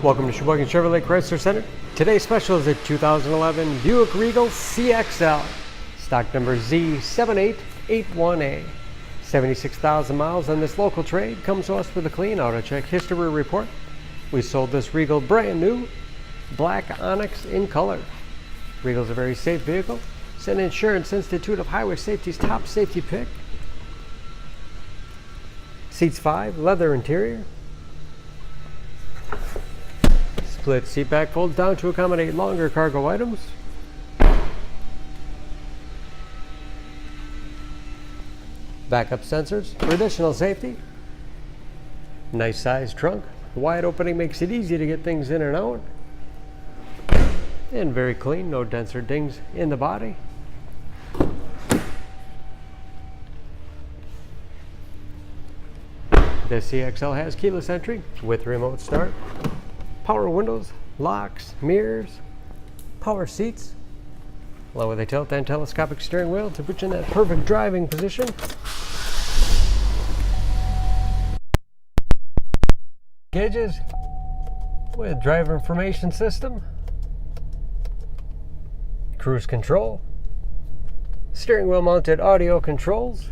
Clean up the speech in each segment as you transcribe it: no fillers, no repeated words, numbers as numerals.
Welcome to Sheboygan Chevrolet Chrysler Center. Today's special is a 2011 Buick Regal CXL, stock number Z7881A. 76,000 miles on this local trade, comes to us with a clean auto check history report. We sold this Regal brand new, black onyx in color. Regal's a very safe vehicle. It's an Insurance Institute of Highway Safety's top safety pick. Seats 5, leather interior. Split seat back folds down to accommodate longer cargo items. Backup sensors for additional safety. Nice sized trunk. The wide opening makes it easy to get things in and out. And very clean, no dents or dings in the body. The CXL has keyless entry with remote start. Power windows, locks, mirrors, power seats, along with a tilt and telescopic steering wheel to put you in that perfect driving position. Gauges with driver information system, cruise control, steering wheel mounted audio controls,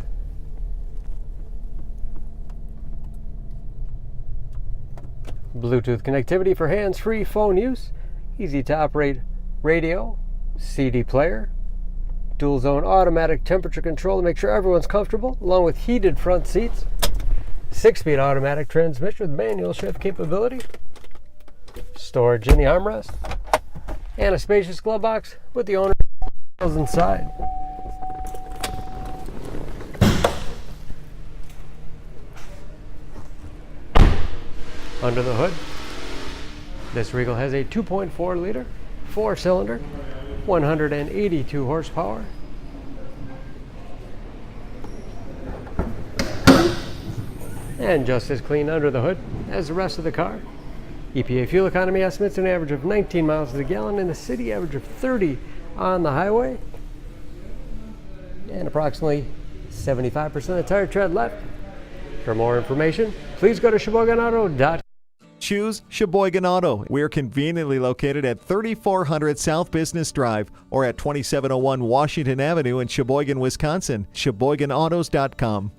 Bluetooth connectivity for hands-free phone use, easy to operate radio, CD player, dual zone automatic temperature control to make sure everyone's comfortable, along with heated front seats, 6-speed automatic transmission with manual shift capability, storage in the armrest, and a spacious glove box with the owner inside. Under the hood, this Regal has a 2.4 liter, 4-cylinder, 182 horsepower. And just as clean under the hood as the rest of the car. EPA fuel economy estimates an average of 19 miles to the gallon in the city, average of 30 on the highway, and approximately 75% of the tire tread left. For more information, please go to SheboyganAuto.com. Choose Sheboygan Auto. We're conveniently located at 3400 South Business Drive or at 2701 Washington Avenue in Sheboygan, Wisconsin. SheboyganAutos.com.